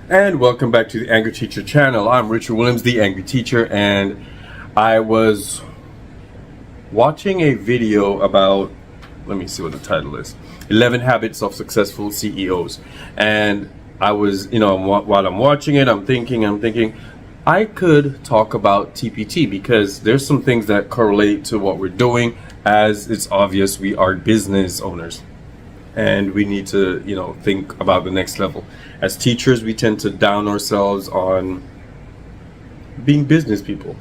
And welcome back to the Angry Teacher channel. I'm Richard Williams, the Angry Teacher, and I was watching a video about, let me see what the title is, 11 Habits of Successful CEOs. And I was, while I'm watching it, I'm thinking, I could talk about TPT because there's some things that correlate to what we're doing. As it's obvious, we are business owners. And we need to, think about the next level. As teachers, we tend to down ourselves on being business people.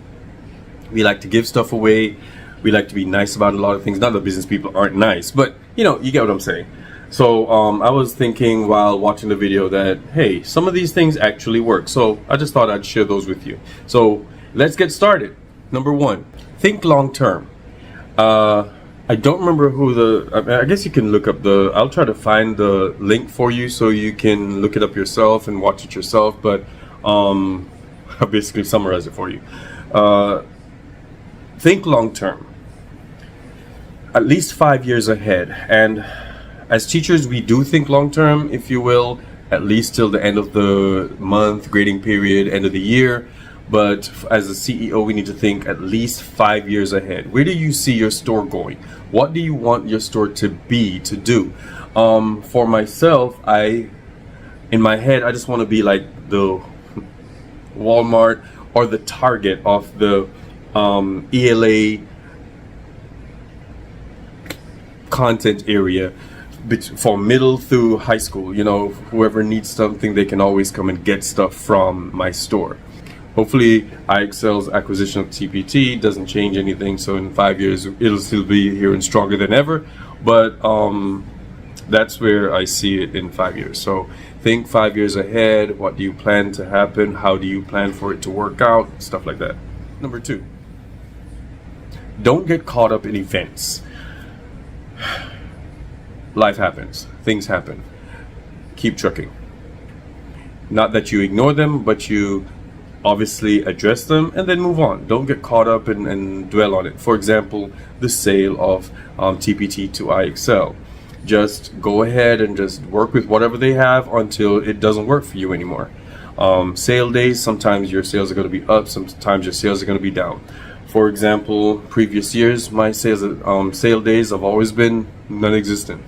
We like to give stuff away. We like to be nice about a lot of things. Not that business people aren't nice, but you get what I'm saying. So I was thinking while watching the video that, hey, some of these things actually work. So I just thought I'd share those with you. So let's get started. Number one, think long term. I don't remember I guess you can look up I'll try to find the link for you so you can look it up yourself and watch it yourself, but I'll basically summarize it for you. Think long term, at least 5 years ahead. And as teachers, we do think long term, if you will, at least till the end of the month, grading period, end of the year. But as a CEO, we need to think at least 5 years ahead. Where do you see your store going? What do you want your store to be, to do? For myself, in my head, I just want to be like the Walmart or the Target of the ELA content area for middle through high school. Whoever needs something, they can always come and get stuff from my store. Hopefully, IXL's acquisition of TPT doesn't change anything, so in 5 years, it'll still be here and stronger than ever. But that's where I see it in 5 years. So think 5 years ahead. What do you plan to happen? How do you plan for it to work out? Stuff like that. Number two, don't get caught up in events. Life happens. Things happen. Keep trucking. Not that you ignore them, but you obviously address them and then move on. Don't get caught up and dwell on it. For example, the sale of TPT to IXL. Just go ahead and just work with whatever they have until it doesn't work for you anymore. Sale days, sometimes your sales are going to be up, sometimes your sales are going to be down. For example, previous years, my sale days have always been non-existent.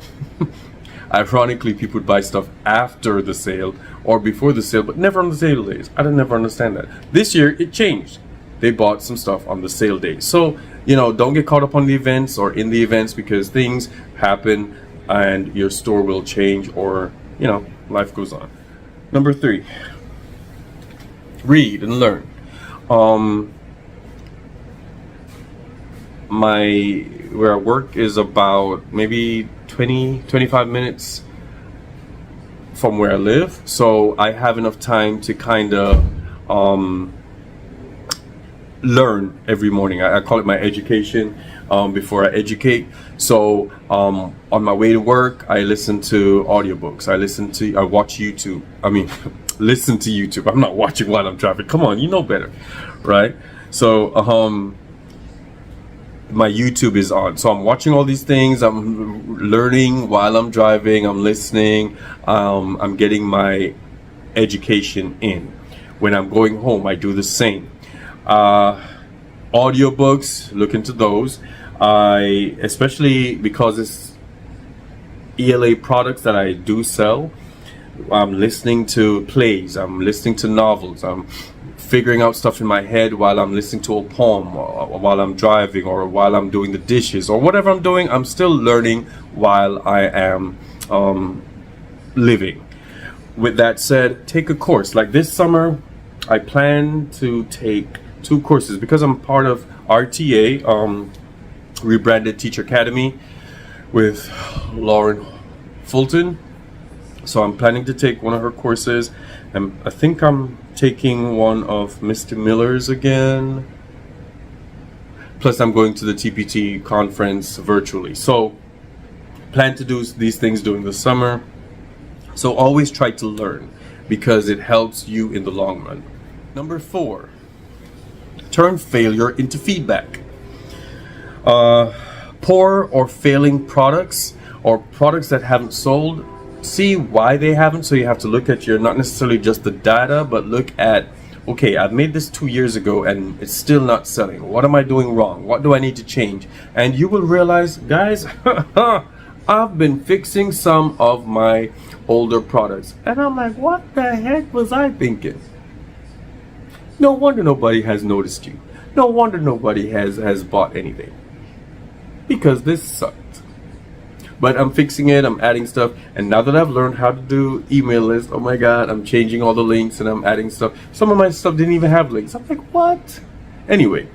Ironically, people would buy stuff after the sale or before the sale, but never on the sale days. I never understand that. This year, it changed. They bought some stuff on the sale days. So, don't get caught up on the events or in the events because things happen and your store will change or, life goes on. Number three, read and learn. Where I work is about maybe 25 minutes from where I live, so I have enough time to kind of learn every morning. I call it my education before I educate. So on my way to work, I listen to audiobooks. I watch YouTube. Listen to YouTube. I'm not watching while I'm driving. Come on, you know better, right? So my YouTube is on, so I'm watching all these things. I'm learning while I'm driving. I'm listening. I'm getting my education in. When I'm going home, I do the same. Audiobooks, look into those. Especially because it's ELA products that I do sell, I'm listening to plays. I'm listening to novels. I'm figuring out stuff in my head while I'm listening to a poem, or while I'm driving, or while I'm doing the dishes, or whatever I'm doing. I'm still learning while I am living. With that said, take a course. Like this summer, I plan to take 2 courses because I'm part of RTA, rebranded Teacher Academy, with Lauren Fulton. So I'm planning to take one of her courses, and I think I'm taking one of Mr. Miller's again. Plus I'm going to the TPT conference virtually. So plan to do these things during the summer. So always try to learn because it helps you in the long run. Number 4, turn failure into feedback. Poor or failing products or products that haven't sold see why they haven't. So you have to look at your, not necessarily just the data, but look at, okay, I've made this 2 years ago and it's still not selling. What am I doing wrong? What do I need to change? And you will realize, guys, I've been fixing some of my older products. And I'm like, what the heck was I thinking? No wonder nobody has noticed you. No wonder nobody has bought anything. Because this sucked. But I'm fixing it, I'm adding stuff, and now that I've learned how to do email lists, oh my god, I'm changing all the links and I'm adding stuff. Some of my stuff didn't even have links. I'm like, what? Anyway,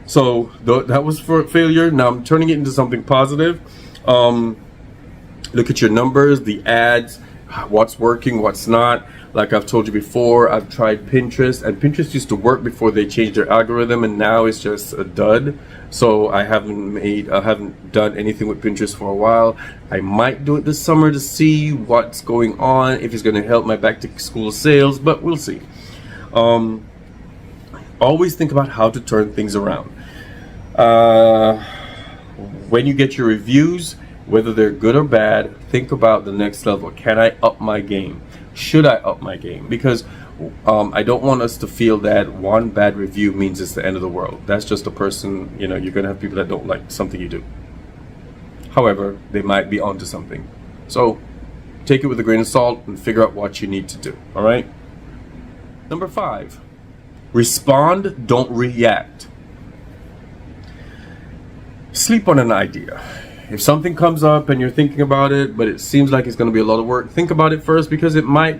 so that was for failure. Now I'm turning it into something positive. Look at your numbers, the ads, what's working, what's not. Like I've told you before, I've tried Pinterest, and Pinterest used to work before they changed their algorithm, and now it's just a dud. So I haven't done anything with Pinterest for a while. I might do it this summer to see what's going on, if it's going to help my back to school sales, but we'll see. Always think about how to turn things around. When you get your reviews, whether they're good or bad, think about the next level. Can I up my game? Should I up my game? Because I don't want us to feel that one bad review means it's the end of the world. That's just a person, you're going to have people that don't like something you do. However, they might be onto something. So take it with a grain of salt and figure out what you need to do. All right? Number 5, respond, don't react. Sleep on an idea. If something comes up and you're thinking about it, but it seems like it's going to be a lot of work, think about it first, because it might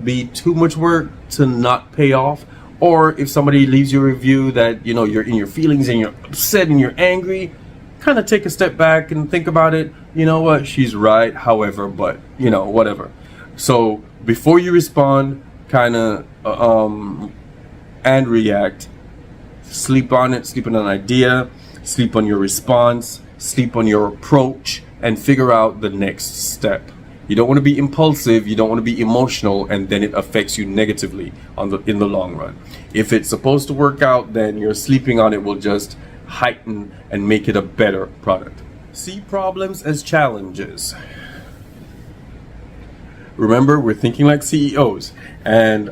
be too much work to not pay off. Or if somebody leaves you a review that you're in your feelings and you're upset and you're angry, kind of take a step back and think about it. You know what, she's right, however, but whatever. So before you respond, kind of and react, sleep on it, sleep on an idea, sleep on your response, sleep on your approach, and figure out the next step. You don't want to be impulsive, you don't want to be emotional, and then it affects you negatively in the long run. If it's supposed to work out, then your sleeping on it will just heighten and make it a better product. See problems as challenges. Remember, we're thinking like CEOs, and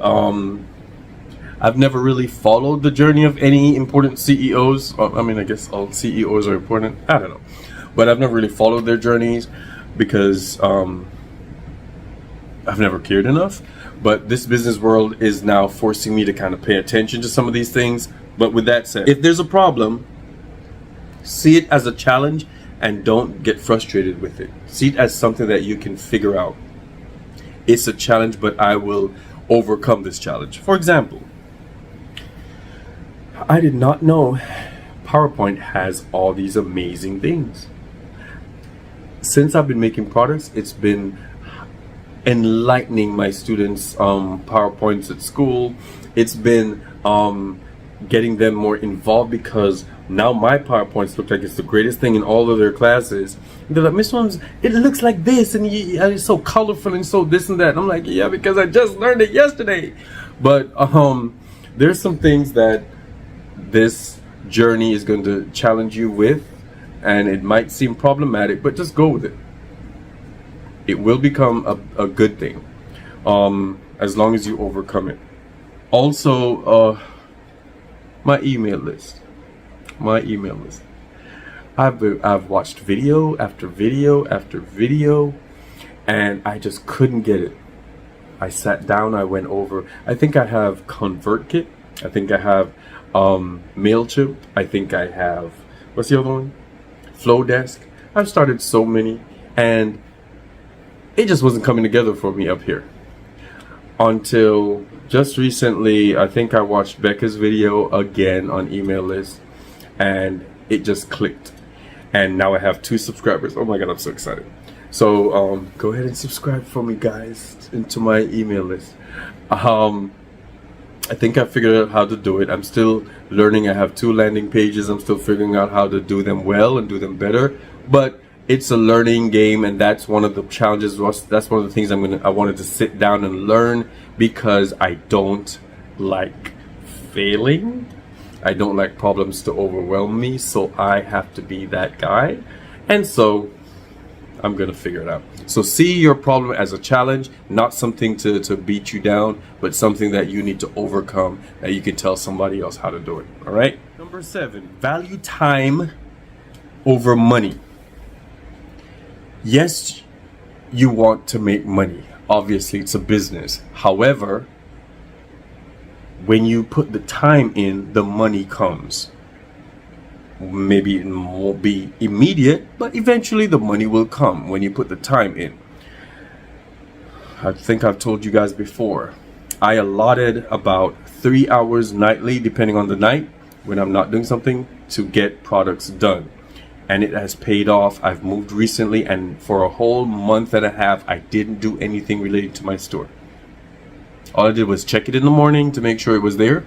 I've never really followed the journey of any important CEOs. I mean, I guess all CEOs are important. I don't know. But I've never really followed their journeys because I've never cared enough. But this business world is now forcing me to kind of pay attention to some of these things. But with that said, if there's a problem, see it as a challenge and don't get frustrated with it. See it as something that you can figure out. It's a challenge, but I will overcome this challenge. For example, I did not know PowerPoint has all these amazing things. Since I've been making products, it's been enlightening my students' PowerPoints at school. It's been getting them more involved, because now my PowerPoints look like it's the greatest thing in all of their classes. And they're like, Miss Williams, it looks like this, and it's so colorful and so this and that. And I'm like, yeah, because I just learned it yesterday. But there's some things that this journey is going to challenge you with, and it might seem problematic, but just go with it. It will become a good thing, as long as you overcome it. Also, my email list. I've watched video after video after video, and I just couldn't get it. I sat down, I went over. I think I have ConvertKit. I think I have MailChimp. I think I have, what's the other one? Flowdesk. I've started so many, and it just wasn't coming together for me up here. Until just recently, I think I watched Becca's video again on email list, and it just clicked. And now I have 2 subscribers. Oh my God, I'm so excited. So go ahead and subscribe for me, guys, into my email list. I think I figured out how to do it. I'm still learning. I have 2 landing pages. I'm still figuring out how to do them well and do them better. But it's a learning game, and that's one of the challenges. That's one of the things I wanted to sit down and learn, because I don't like failing. I don't like problems to overwhelm me, so I have to be that guy. And so I'm gonna figure it out. So see your problem as a challenge, not something to beat you down, but something that you need to overcome, that you can tell somebody else how to do it. All right. Number 7, value time over money. Yes, you want to make money. Obviously, it's a business. However, when you put the time in, the money comes. Maybe it won't be immediate, but eventually the money will come when you put the time in. I think I've told you guys before, I allotted about 3 hours nightly, depending on the night, when I'm not doing something, to get products done. And it has paid off. I've moved recently, and for a whole month and a half, I didn't do anything related to my store. All I did was check it in the morning to make sure it was there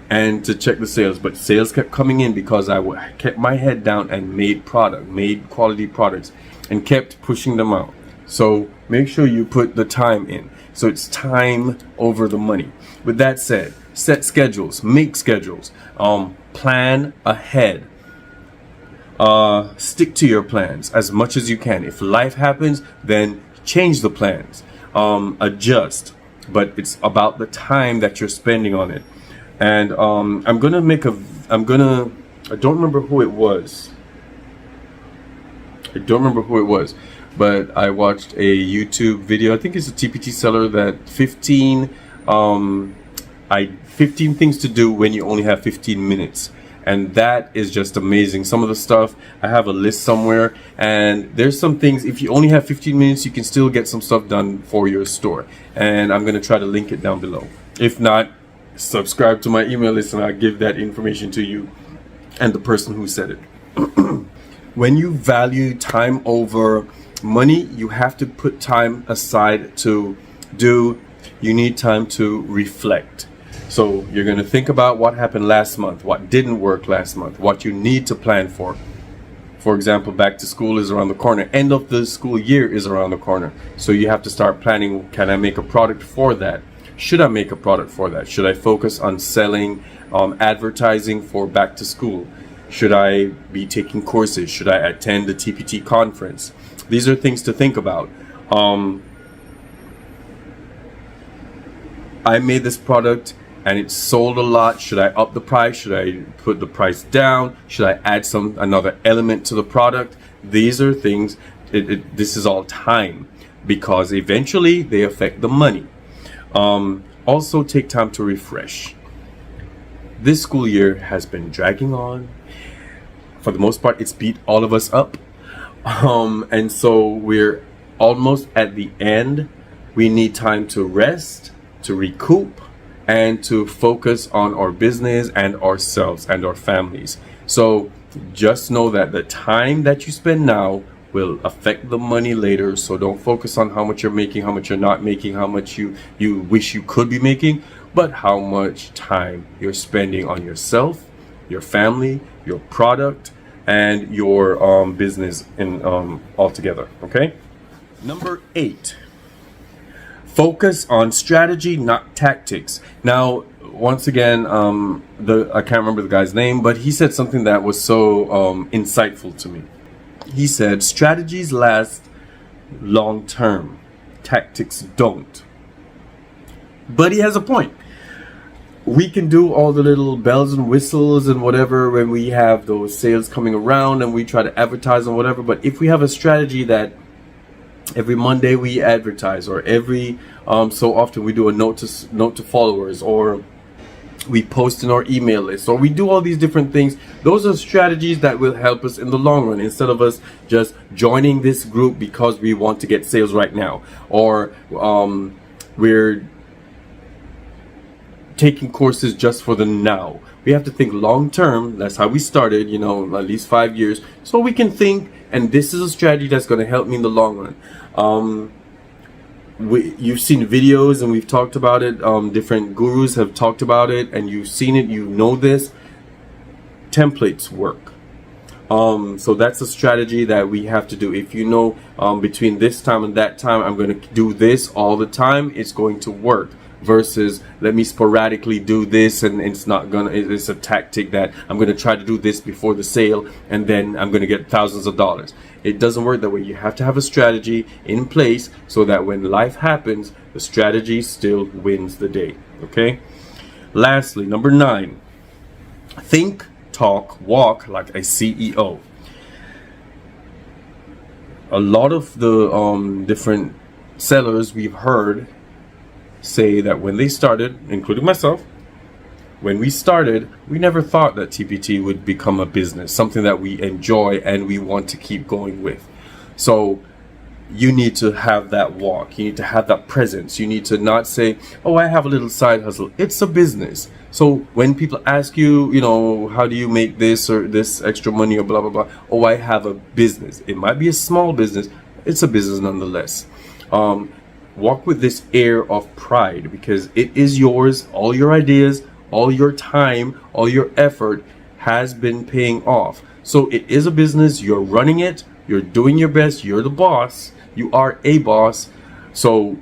and to check the sales. But sales kept coming in because I kept my head down and made quality products and kept pushing them out. So make sure you put the time in. So it's time over the money. With that said, set schedules, make schedules, plan ahead. Stick to your plans as much as you can. If life happens, then change the plans, adjust, but it's about the time that you're spending on it. And I don't remember who it was. But I watched a YouTube video. I think it's a TPT seller that 15 things to do when you only have 15 minutes. And that is just amazing. Some of the stuff, I have a list somewhere, and there's some things, if you only have 15 minutes, you can still get some stuff done for your store. And I'm going to try to link it down below. If not, subscribe to my email list and I'll give that information to you and the person who said it. When you value time over money, you have to put time aside to do. You need time to reflect. So you're going to think about what happened last month, what didn't work last month, what you need to plan for. For example, back to school is around the corner. End of the school year is around the corner. So you have to start planning, can I make a product for that? Should I make a product for that? Should I focus on selling, advertising for back to school? Should I be taking courses? Should I attend the TPT conference? These are things to think about. I made this product and it sold a lot. Should I up the price? Should I put the price down? Should I add another element to the product? These are things, this is all time, because eventually they affect the money. Also take time to refresh. This school year has been dragging on. For the most part, it's beat all of us up. And so we're almost at the end. We need time to rest, to recoup, and to focus on our business and ourselves and our families. So just know that the time that you spend now will affect the money later. So don't focus on how much you're making, how much you're not making, how much you wish you could be making, but how much time you're spending on yourself, your family, your product, and your business in altogether. Okay. Number 8. Focus on strategy, not tactics. Now, once again, I can't remember the guy's name, but he said something that was so insightful to me. He said, strategies last long term, tactics don't. But he has a point. We can do all the little bells and whistles and whatever when we have those sales coming around and we try to advertise and whatever. But if we have a strategy that every Monday we advertise, or every so often we do a note to followers, or we post in our email list, or we do all these different things, those are strategies that will help us in the long run, instead of us just joining this group because we want to get sales right now, or we're taking courses just for the now. We have to think long term. That's how we started, at least 5 years, so we can think, and this is a strategy that's going to help me in the long run. You've seen videos and we've talked about it. Different gurus have talked about it, and you've seen it, this. Templates work. So that's a strategy that we have to do. If between this time and that time I'm going to do this all the time, it's going to work. versus let me sporadically do this, and it's a tactic that I'm gonna try to do this before the sale and then I'm gonna get thousands of dollars. It doesn't work that way. You have to have a strategy in place so that when life happens, the strategy still wins the day. Okay. Lastly, number 9, think, talk, walk like a CEO. A lot of the different sellers we've heard say that when they started, including myself, when we started, we never thought that TPT would become a business, something that we enjoy and we want to keep going with. So you need to have that walk. You need to have that presence. You need to not say, oh, I have a little side hustle. It's a business. So when people ask you, you know, how do you make this or this extra money or blah, blah, blah. Oh, I have a business. It might be a small business. It's a business nonetheless. Walk with this air of pride because it is yours. All your ideas, all your time, all your effort has been paying off. So it is a business. You're running it. You're doing your best. You're the boss. You are a boss. So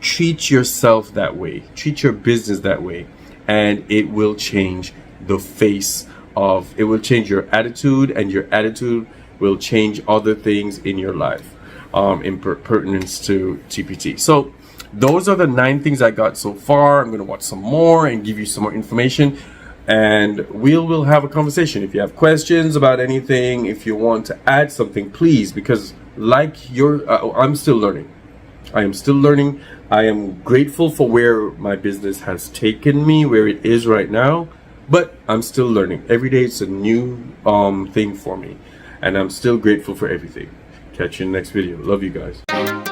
treat yourself that way. Treat your business that way. And it will change the face of, it will change your attitude, and your attitude will change other things in your life in pertinence to TPT. So those are the 9 things I got so far. I'm going to watch some more and give you some more information, and we'll have a conversation. If you have questions about anything, if you want to add something, please, because I'm still learning. I am still learning. I am grateful for where my business has taken me, where it is right now, but I'm still learning. Every day it's a new thing for me, and I'm still grateful for everything. Catch you in the next video. Love you guys.